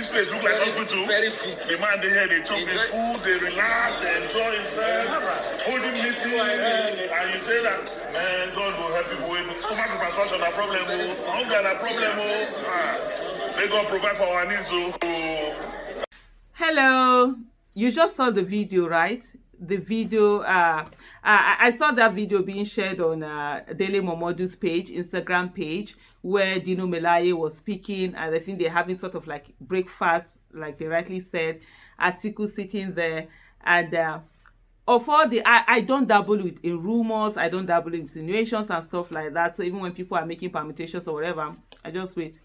place look like hospital. Very fit. The man they here, they chop the food, they relax, they enjoy themselves, holding meetings, and you say that, man, God will help people with stomach infrastructure, a problem, hunger, a problem, they gonna provide for our needs. Hello, you just saw the video, right? The video, I saw that video being shared on Dele Momodu's page, Instagram page, where Dino Melaye was speaking, and I think they're having sort of like breakfast, like they rightly said. Atiku sitting there, and of all the, I don't dabble in rumors, I don't dabble in insinuations and stuff like that. So even when people are making permutations or whatever, I just wait.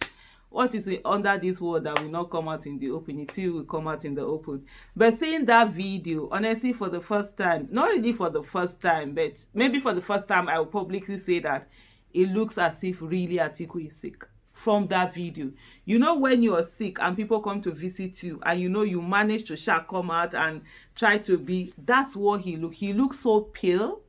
What is it under this world that will not come out in the open? It too will come out in the open. But seeing that video, honestly, for the first time, not really for the first time, but maybe for the first time, I will publicly say that it looks as if really Atiku is sick from that video. You know, when you are sick and people come to visit you and you know you manage to come out and try to be, that's what he looks. He looks so pale.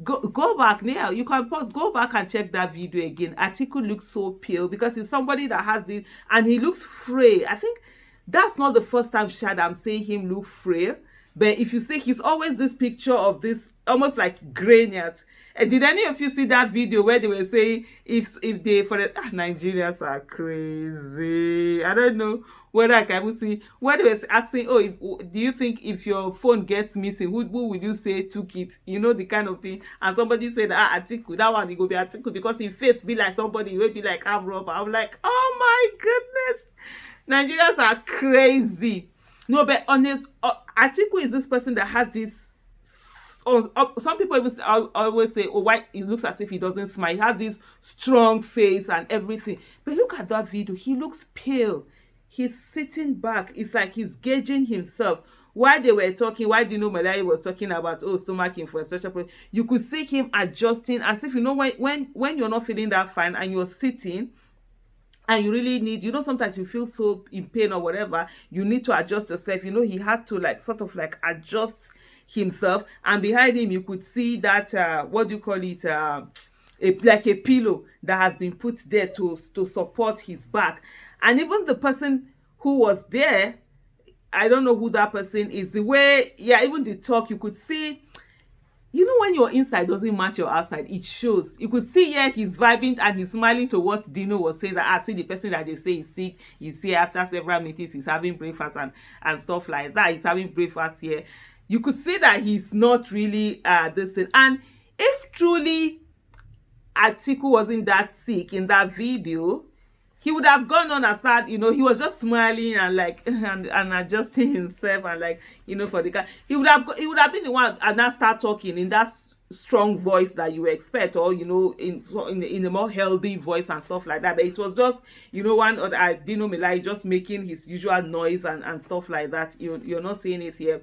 Go back now. You can pause. Go back and check that video again. Atiku looks so pale because he's somebody that has this, and he looks frail. I think that's not the first time I'm saying him look frail. But if you see, he's always this picture of this almost like granite. And did any of you see that video where they were saying if they Nigerians are crazy? I don't know whether I can even see where they were asking, do you think if your phone gets missing, who would you say took it? You know, the kind of thing. And somebody said, Atiku, that one, it go be Atiku because his face be like somebody, it will be like I'm robber. I'm like, oh my goodness. Nigerians are crazy. No, but honest, Atiku is this person that has this. Some people even always say, why it looks as if he doesn't smile. He has this strong face and everything. But look at that video. He looks pale. He's sitting back. It's like he's gauging himself. While they were talking, while Dino Melaye was talking about stomach infrastructure, you could see him adjusting as if, you know, when you're not feeling that fine and you're sitting and you really need, you know, sometimes you feel so in pain or whatever, you need to adjust yourself. You know, he had to like sort of like adjust himself, and behind him you could see that what do you call it, like a pillow that has been put there to support his back. And even the person who was there, I don't know who that person is, the way, even the talk, you could see, you know, when your inside doesn't match your outside, it shows. You could see, he's vibing and he's smiling to what Dino was saying, that I see the person that they say is sick, he's here after several meetings, he's having breakfast and stuff like that. He's having breakfast here. You could see that he's not really this thing. And if truly Atiku wasn't that sick in that video, he would have gone on and started, you know, he was just smiling and like and adjusting himself and like, you know, for the guy. He would have been the one and now start talking in that strong voice that you expect, or you know, in a more healthy voice and stuff like that. But it was just, you know, one or Dino Melaye just making his usual noise and stuff like that. You're not seeing it here.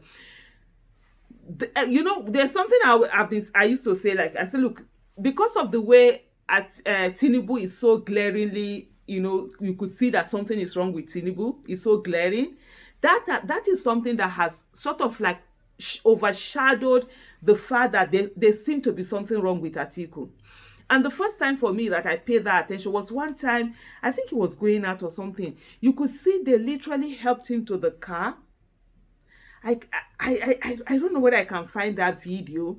You know, there's something I used to say, like I said, look, because of the way Tinubu is so glaringly, you know, you could see that something is wrong with Tinubu. It's so glaring. That is something that has sort of like overshadowed the fact that there seemed to be something wrong with Atiku. And the first time for me that I paid that attention was one time, I think he was going out or something. You could see they literally helped him to the car. I don't know whether I can find that video.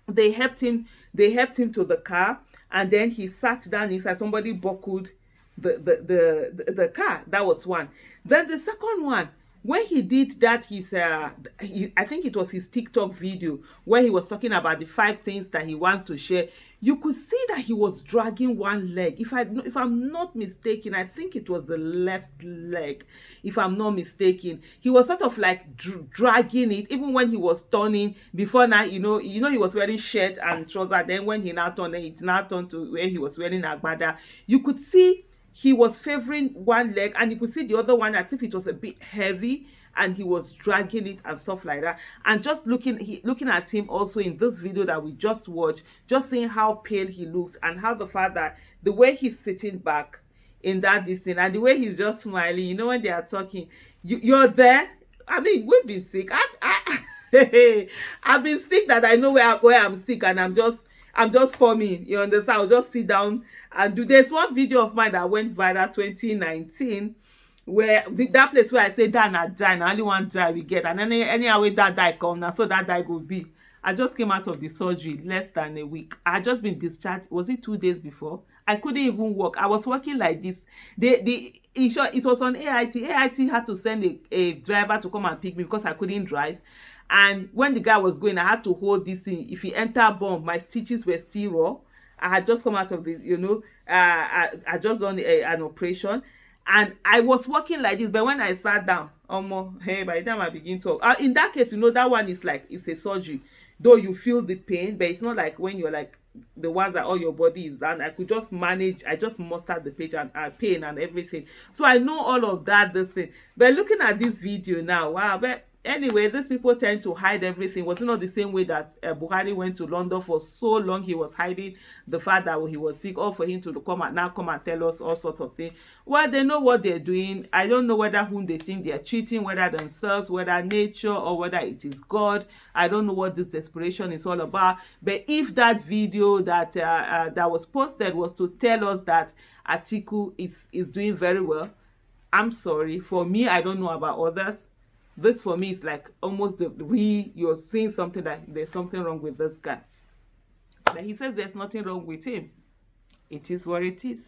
They helped him to the car, and then he sat down inside. Somebody buckled the car. That was one. Then the second one, when he did that, I think it was his TikTok video where he was talking about the 5 things that he wants to share. You could see that he was dragging one leg. If I'm not mistaken, I think it was the left leg. If I'm not mistaken, he was sort of like dragging it, even when he was turning. Before now, you know, he was wearing shirt and trousers. Then when he now turned, it now turned to where he was wearing agbada. You could see he was favoring one leg, and you could see the other one as if it was a bit heavy, and he was dragging it and stuff like that. And just looking at him also in this video that we just watched, just seeing how pale he looked, and how the fact that the way he's sitting back in that distance and the way he's just smiling, you know, when they are talking, you're there. I mean, we've been sick. I've been sick that I know where I'm sick, and I'm just forming, you understand? I'll just sit down and do. There's one video of mine that went viral 2019 where that place where I say die na die, na only one die we get, and anyhow wey that die come, na so that die go be. I just came out of the surgery less than a week. I had just been discharged. Was it 2 days before? I couldn't even walk. I was walking like this. It was on AIT. AIT had to send a driver to come and pick me because I couldn't drive. And when the guy was going, I had to hold this thing. If he entered bomb, my stitches were still raw. I had just come out of the, I just done an operation, and I was walking like this. But when I sat down, hey, by the time I begin to talk, in that case, that one is like, it's a surgery. Though you feel the pain, but it's not like when you're like the ones that all your body is done. I could just manage. I just mustered the pain and everything. So I know all of that, this thing. But looking at this video now, wow. But anyway, these people tend to hide everything. Was it not the same way that Buhari went to London for so long? He was hiding the fact that he was sick, all for him to come and tell us all sorts of things. Well, they know what they're doing. I don't know whether whom they think they're cheating, whether themselves, whether nature, or whether it is God. I don't know what this desperation is all about. But if that video that that was posted was to tell us that Atiku is doing very well, I'm sorry. For me, I don't know about others. This for me is like almost you're seeing something that there's something wrong with this guy. But he says there's nothing wrong with him. It is what it is.